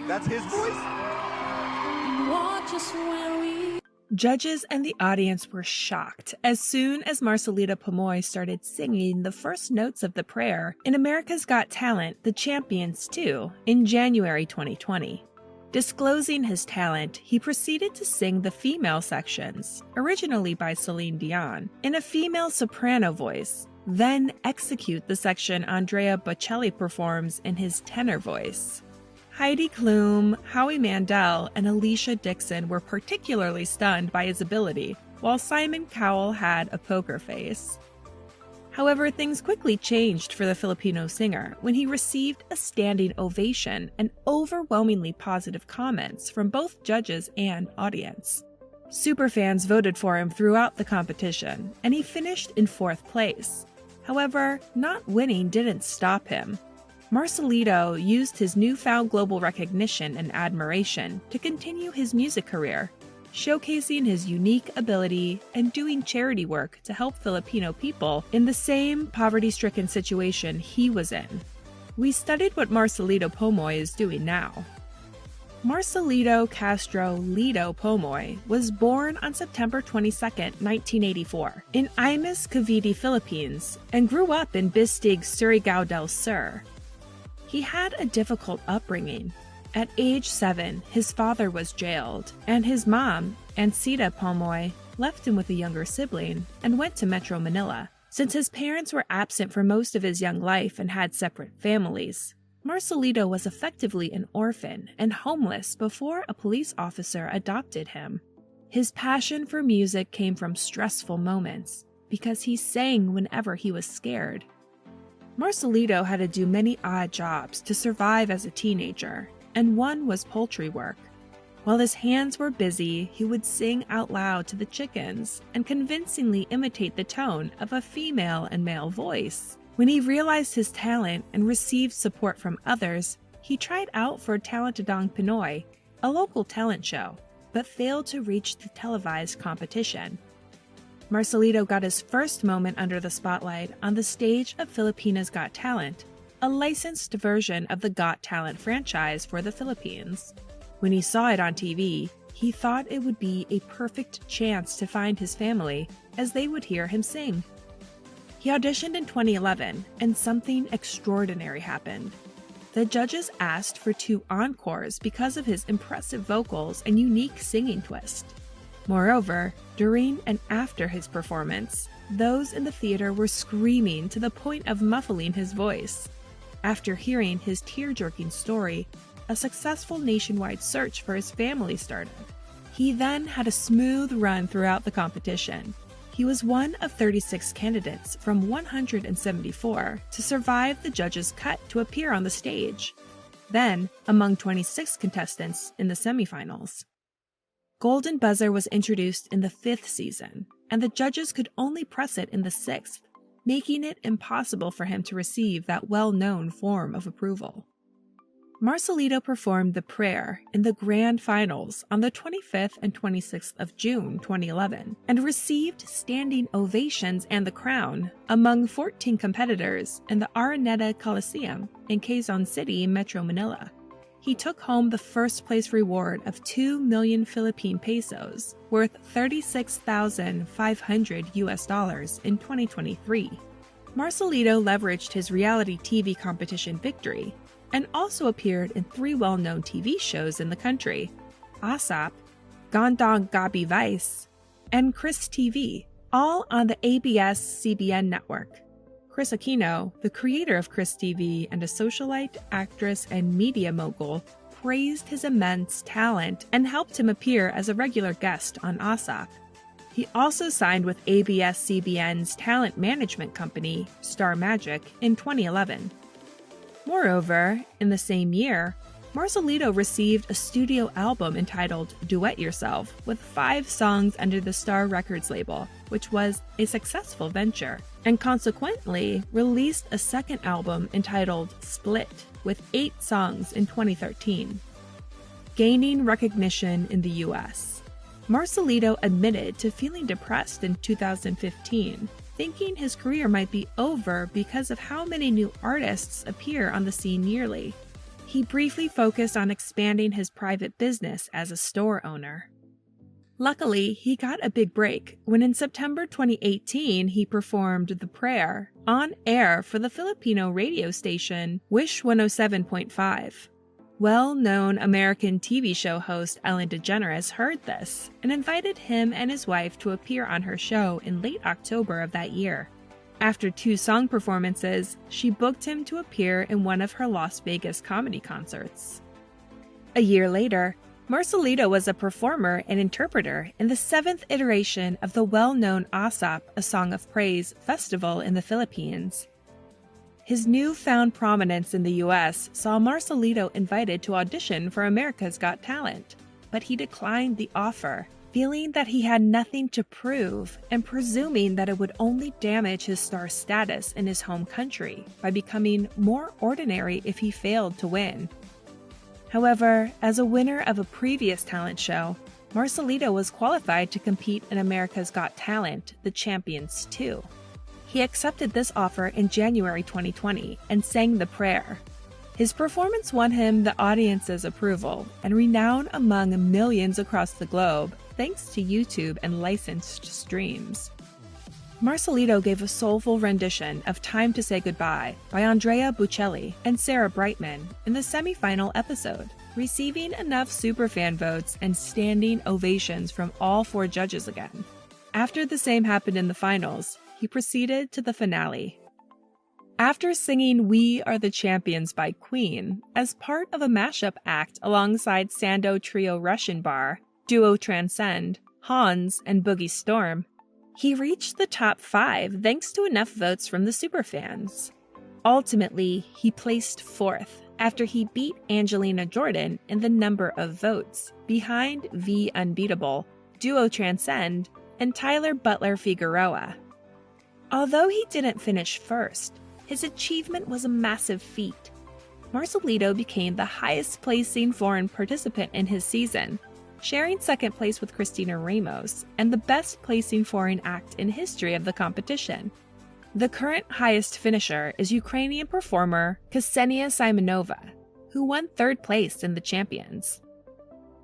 That's his voice? Watch us when we... Judges and the audience were shocked as soon as Marcelito Pomoy started singing the first notes of the prayer in America's Got Talent, The Champions 2 in January 2020. Disclosing his talent, he proceeded to sing the female sections, originally by Celine Dion, in a female soprano voice, then execute the section Andrea Bocelli performs in his tenor voice. Heidi Klum, Howie Mandel, and Alesha Dixon were particularly stunned by his ability, while Simon Cowell had a poker face. However, things quickly changed for the Filipino singer when he received a standing ovation and overwhelmingly positive comments from both judges and audience. Superfans voted for him throughout the competition, and he finished in 4th place. However, not winning didn't stop him. Marcelito used his newfound global recognition and admiration to continue his music career, showcasing his unique ability and doing charity work to help Filipino people in the same poverty-stricken situation he was in. We studied what Marcelito Pomoy is doing now. Marcelito Castro Lido Pomoy was born on September 22, 1984, in Imus, Cavite, Philippines, and grew up in Bistig, Surigao del Sur. He had a difficult upbringing. At age 7, his father was jailed, and his mom, Ancita Pomoy, left him with a younger sibling and went to Metro Manila. Since his parents were absent for most of his young life and had separate families, Marcelito was effectively an orphan and homeless before a police officer adopted him. His passion for music came from stressful moments because he sang whenever he was scared. Marcelito had to do many odd jobs to survive as a teenager, and one was poultry work. While his hands were busy, he would sing out loud to the chickens and convincingly imitate the tone of a female and male voice. When he realized his talent and received support from others, he tried out for Talentadong Pinoy, a local talent show, but failed to reach the televised competition. Marcelito got his first moment under the spotlight on the stage of Filipinas Got Talent, a licensed version of the Got Talent franchise for the Philippines. When he saw it on TV, he thought it would be a perfect chance to find his family, as they would hear him sing. He auditioned in 2011, and something extraordinary happened. The judges asked for 2 encores because of his impressive vocals and unique singing twist. Moreover, during and after his performance, those in the theater were screaming to the point of muffling his voice. After hearing his tear-jerking story, a successful nationwide search for his family started. He then had a smooth run throughout the competition. He was one of 36 candidates from 174 to survive the judges' cut to appear on the stage. Then, among 26 contestants in the semifinals. Golden Buzzer was introduced in the 5th season, and the judges could only press it in the 6th, making it impossible for him to receive that well-known form of approval. Marcelito performed The Prayer in the grand finals on the 25th and 26th of June 2011 and received standing ovations and the crown among 14 competitors in the Araneta Coliseum in Quezon City, Metro Manila. He took home the first-place reward of 2 million Philippine pesos, worth $36,500 in 2023. Marcelito leveraged his reality TV competition victory and also appeared in 3 well-known TV shows in the country, ASAP, Gandang Gabi Vice, and Chris TV, all on the ABS-CBN network. Chris Aquino, the creator of Chris TV and a socialite, actress, and media mogul, praised his immense talent and helped him appear as a regular guest on ASAP. He also signed with ABS-CBN's talent management company, Star Magic, in 2011. Moreover, in the same year, Marcelito received a studio album entitled Duet Yourself with 5 songs under the Star Records label, which was a successful venture, and consequently released a second album entitled Split with 8 songs in 2013. Gaining recognition in the US, Marcelito admitted to feeling depressed in 2015, thinking his career might be over because of how many new artists appear on the scene yearly. he briefly focused on expanding his private business as a store owner. Luckily, he got a big break when in September 2018 he performed The Prayer on air for the Filipino radio station Wish 107.5. Well-known American TV show host Ellen DeGeneres heard this and invited him and his wife to appear on her show in late October of that year. After 2 song performances, she booked him to appear in one of her Las Vegas comedy concerts. A year later, Marcelito was a performer and interpreter in the 7th iteration of the well-known ASAP, A Song of Praise festival in the Philippines. His newfound prominence in the US saw Marcelito invited to audition for America's Got Talent, but he declined the offer, feeling that he had nothing to prove and presuming that it would only damage his star status in his home country by becoming more ordinary if he failed to win. However, as a winner of a previous talent show, Marcelito was qualified to compete in America's Got Talent, The Champions 2. He accepted this offer in January 2020 and sang The Prayer. His performance won him the audience's approval and renown among millions across the globe thanks to YouTube and licensed streams. Marcelito gave a soulful rendition of Time to Say Goodbye by Andrea Bocelli and Sarah Brightman in the semi-final episode, receiving enough superfan votes and standing ovations from all 4 judges again. After the same happened in the finals, he proceeded to the finale. After singing We Are the Champions by Queen as part of a mashup act alongside Sando Trio Russian Bar, Duo Transcend, Hans, and Boogie Storm, he reached the top 5 thanks to enough votes from the superfans. Ultimately, he placed 4th after he beat Angelina Jordan in the number of votes, behind V Unbeatable, Duo Transcend, and Tyler Butler Figueroa. Although he didn't finish first, his achievement was a massive feat. Marcelito became the highest-placing foreign participant in his season, sharing second place with Christina Ramos and the best-placing foreign act in history of the competition. The current highest finisher is Ukrainian performer Ksenia Simonova, who won 3rd place in the Champions.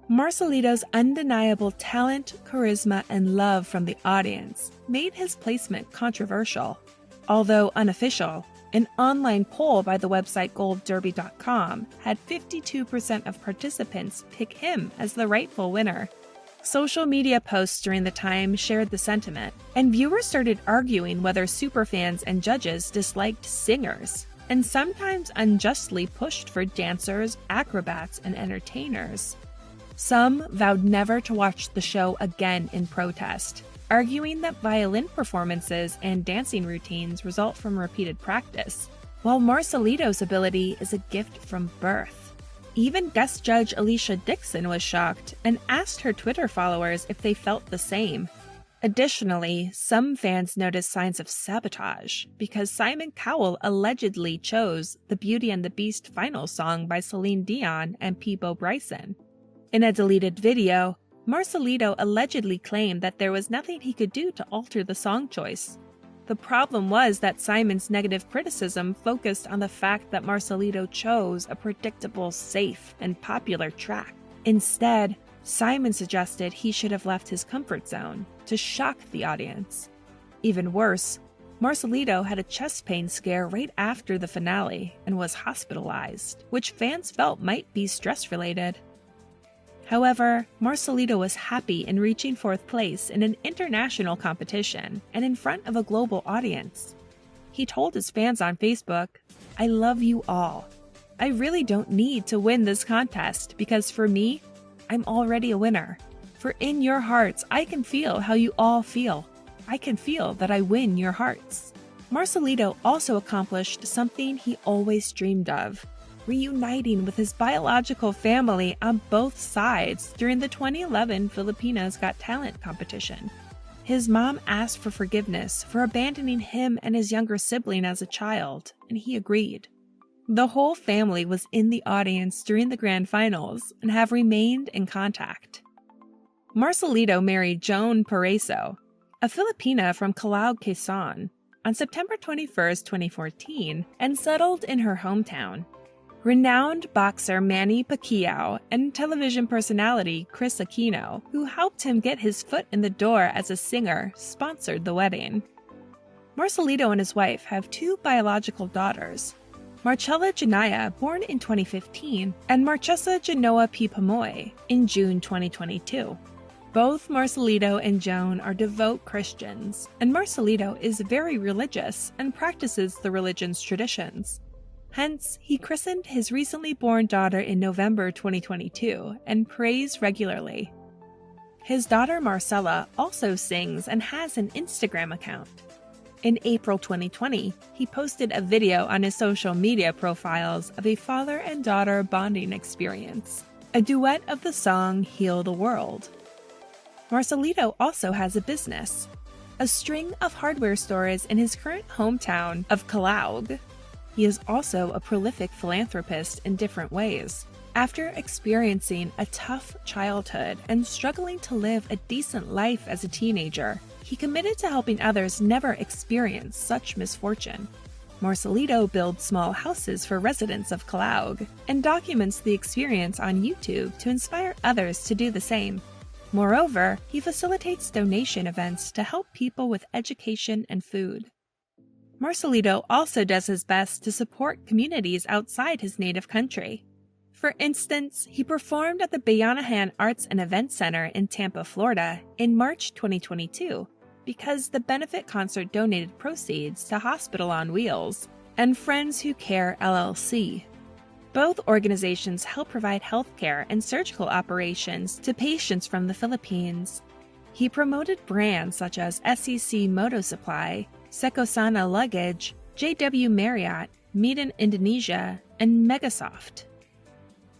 Marcelito's undeniable talent, charisma, and love from the audience made his placement controversial. Although unofficial, an online poll by the website goldderby.com had 52% of participants pick him as the rightful winner. Social media posts during the time shared the sentiment, and viewers started arguing whether superfans and judges disliked singers, and sometimes unjustly pushed for dancers, acrobats, and entertainers. Some vowed never to watch the show again in protest, arguing that violin performances and dancing routines result from repeated practice, while Marcelito's ability is a gift from birth. Even guest judge Alesha Dixon was shocked and asked her Twitter followers if they felt the same. Additionally, some fans noticed signs of sabotage because Simon Cowell allegedly chose the Beauty and the Beast final song by Celine Dion and Peebo Bryson. In a deleted video, Marcelito allegedly claimed that there was nothing he could do to alter the song choice. The problem was that Simon's negative criticism focused on the fact that Marcelito chose a predictable, safe, and popular track. Instead, Simon suggested he should have left his comfort zone to shock the audience. Even worse, Marcelito had a chest pain scare right after the finale and was hospitalized, which fans felt might be stress-related. However, Marcelito was happy in reaching 4th place in an international competition and in front of a global audience. He told his fans on Facebook, "I love you all. I really don't need to win this contest because for me, I'm already a winner. For in your hearts, I can feel how you all feel. I can feel that I win your hearts." Marcelito also accomplished something he always dreamed of, reuniting with his biological family on both sides during the 2011 Filipinos Got Talent competition. His mom asked for forgiveness for abandoning him and his younger sibling as a child, and he agreed. The whole family was in the audience during the grand finals and have remained in contact. Marcelito married Joan Pareso, a Filipina from Calao, Quezon, on September 21, 2014, and settled in her hometown. Renowned boxer Manny Pacquiao and television personality Chris Aquino, who helped him get his foot in the door as a singer, sponsored the wedding. Marcelito and his wife have 2 biological daughters, Marcella Janaya, born in 2015, and Marchesa Genoa P. Pomoy, in June 2022. Both Marcelito and Joan are devout Christians, and Marcelito is very religious and practices the religion's traditions. Hence, he christened his recently born daughter in November 2022 and prays regularly. His daughter Marcella also sings and has an Instagram account. In April 2020, he posted a video on his social media profiles of a father and daughter bonding experience, a duet of the song Heal the World. Marcelito also has a business, a string of hardware stores in his current hometown of Calauag. He is also a prolific philanthropist in different ways. After experiencing a tough childhood and struggling to live a decent life as a teenager, he committed to helping others never experience such misfortune. Marcelito builds small houses for residents of Calauag and documents the experience on YouTube to inspire others to do the same. Moreover, he facilitates donation events to help people with education and food. Marcelito also does his best to support communities outside his native country. For instance, he performed at the Bayanahan Arts and Events Center in Tampa, Florida in March 2022 because the benefit concert donated proceeds to Hospital on Wheels and Friends Who Care LLC. Both organizations help provide healthcare and surgical operations to patients from the Philippines. He promoted brands such as SEC Moto Supply, Secosana Luggage, JW Marriott, Meet in Indonesia, and Megasoft.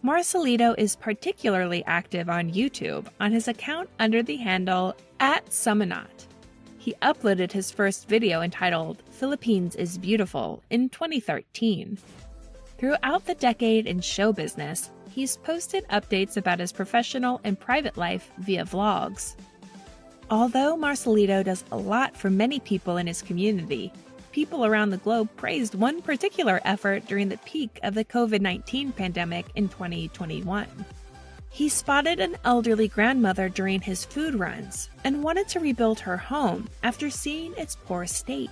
Marcelito is particularly active on YouTube on his account under the handle @Sumanot. He uploaded his first video entitled Philippines is Beautiful in 2013. Throughout the decade in show business, he's posted updates about his professional and private life via vlogs. Although Marcelito does a lot for many people in his community, people around the globe praised one particular effort during the peak of the COVID-19 pandemic in 2021. He spotted an elderly grandmother during his food runs and wanted to rebuild her home after seeing its poor state.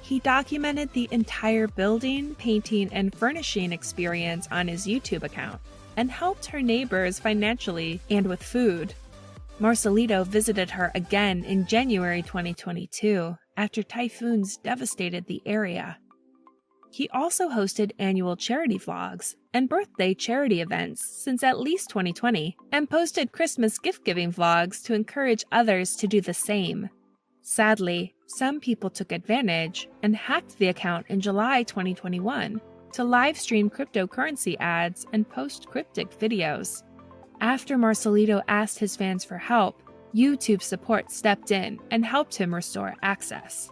He documented the entire building, painting, and furnishing experience on his YouTube account and helped her neighbors financially and with food. Marcelito visited her again in January 2022 after typhoons devastated the area. He also hosted annual charity vlogs and birthday charity events since at least 2020 and posted Christmas gift-giving vlogs to encourage others to do the same. Sadly, some people took advantage and hacked the account in July 2021 to live-stream cryptocurrency ads and post cryptic videos. After Marcelito asked his fans for help, YouTube support stepped in and helped him restore access.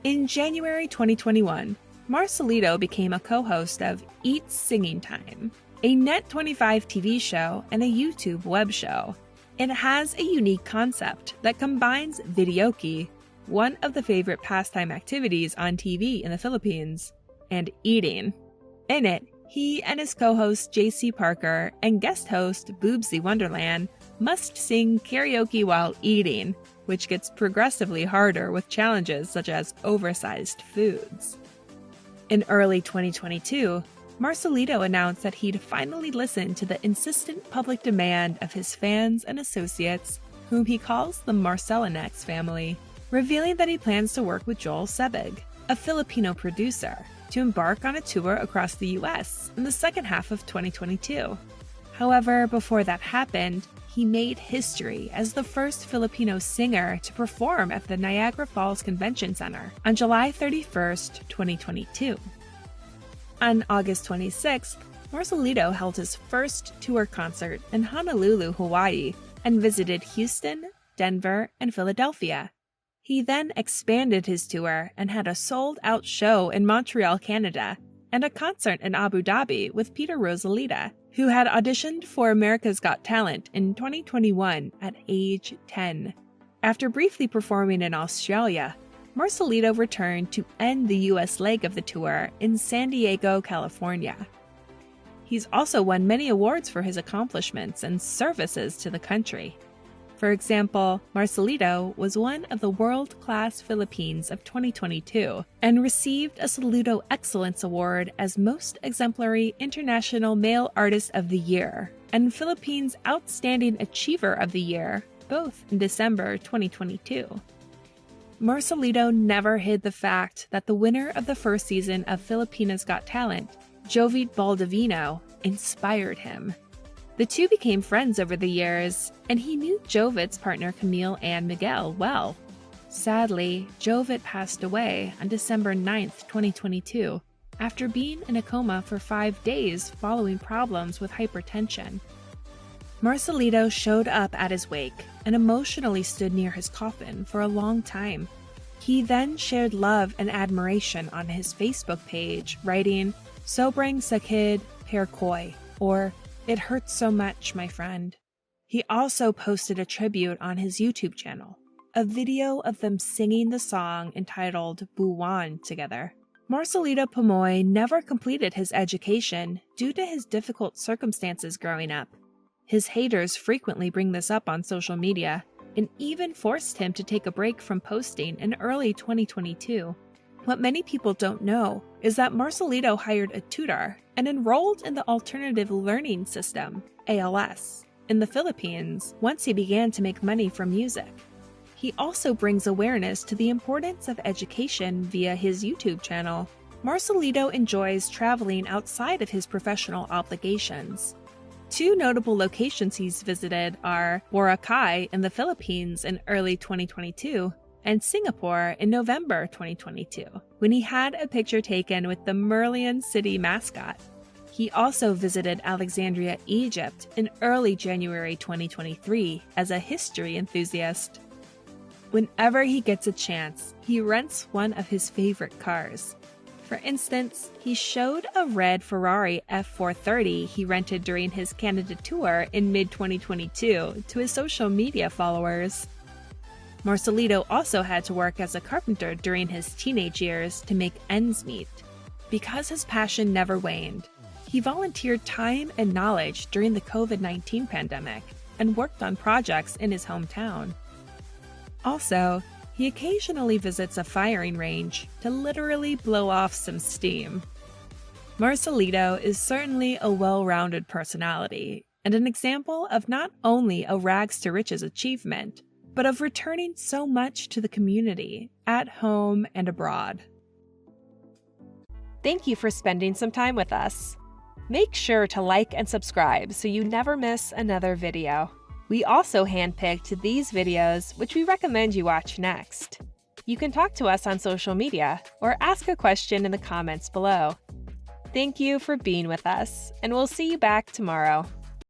In January 2021, Marcelito became a co-host of Eat Singing Time, a Net25 TV show and a YouTube web show. It has a unique concept that combines videoke, one of the favorite pastime activities on TV in the Philippines, and eating. In it, he and his co-host JC Parker and guest host Boobsy Wonderland must sing karaoke while eating, which gets progressively harder with challenges such as oversized foods. In early 2022, Marcelito announced that he'd finally listened to the insistent public demand of his fans and associates, whom he calls the Marcelinex family, revealing that he plans to work with Joel Sebig, a Filipino producer, to embark on a tour across the US in the second half of 2022. However, before that happened, he made history as the first Filipino singer to perform at the Niagara Falls Convention Center on July 31st, 2022. On August 26th, Marcelito held his first tour concert in Honolulu, Hawaii, and visited Houston, Denver, and Philadelphia. He then expanded his tour and had a sold-out show in Montreal, Canada, and a concert in Abu Dhabi with Peter Rosalita, who had auditioned for America's Got Talent in 2021 at age 10. After briefly performing in Australia, Marcelito returned to end the U.S. leg of the tour in San Diego, California. He's also won many awards for his accomplishments and services to the country. For example, Marcelito was one of the World-Class Philippines of 2022 and received a Saludo Excellence Award as Most Exemplary International Male Artist of the Year and Philippines Outstanding Achiever of the Year, both in December 2022. Marcelito never hid the fact that the winner of the first season of Filipinas Got Talent, Jovit Baldovino, inspired him. The two became friends over the years, and he knew Jovit's partner Camille and Miguel well. Sadly, Jovit passed away on December 9, 2022, after being in a coma for 5 days following problems with hypertension. Marcelito showed up at his wake and emotionally stood near his coffin for a long time. He then shared love and admiration on his Facebook page, writing, "Sobrang sakit, per koy," or "It hurts so much, my friend." He also posted a tribute on his YouTube channel, a video of them singing the song entitled Buwan together. Marcelito Pomoy never completed his education due to his difficult circumstances growing up. His haters frequently bring this up on social media and even forced him to take a break from posting in early 2022. What many people don't know is that Marcelito hired a tutor and enrolled in the Alternative Learning System, ALS, in the Philippines once he began to make money from music. He also brings awareness to the importance of education via his YouTube channel. Marcelito enjoys traveling outside of his professional obligations. Two notable locations he's visited are Boracay in the Philippines in early 2022 and Singapore in November 2022, when he had a picture taken with the Merlion City mascot. He also visited Alexandria, Egypt in early January 2023 as a history enthusiast. Whenever he gets a chance, he rents one of his favorite cars. For instance, he showed a red Ferrari F430 he rented during his Canada tour in mid-2022 to his social media followers. Marcelito also had to work as a carpenter during his teenage years to make ends meet. Because his passion never waned, he volunteered time and knowledge during the COVID-19 pandemic and worked on projects in his hometown. Also, he occasionally visits a firing range to literally blow off some steam. Marcelito is certainly a well-rounded personality and an example of not only a rags-to-riches achievement, but of returning so much to the community, at home and abroad. Thank you for spending some time with us. Make sure to like and subscribe so you never miss another video. We also handpicked these videos, which we recommend you watch next. You can talk to us on social media or ask a question in the comments below. Thank you for being with us, and we'll see you back tomorrow.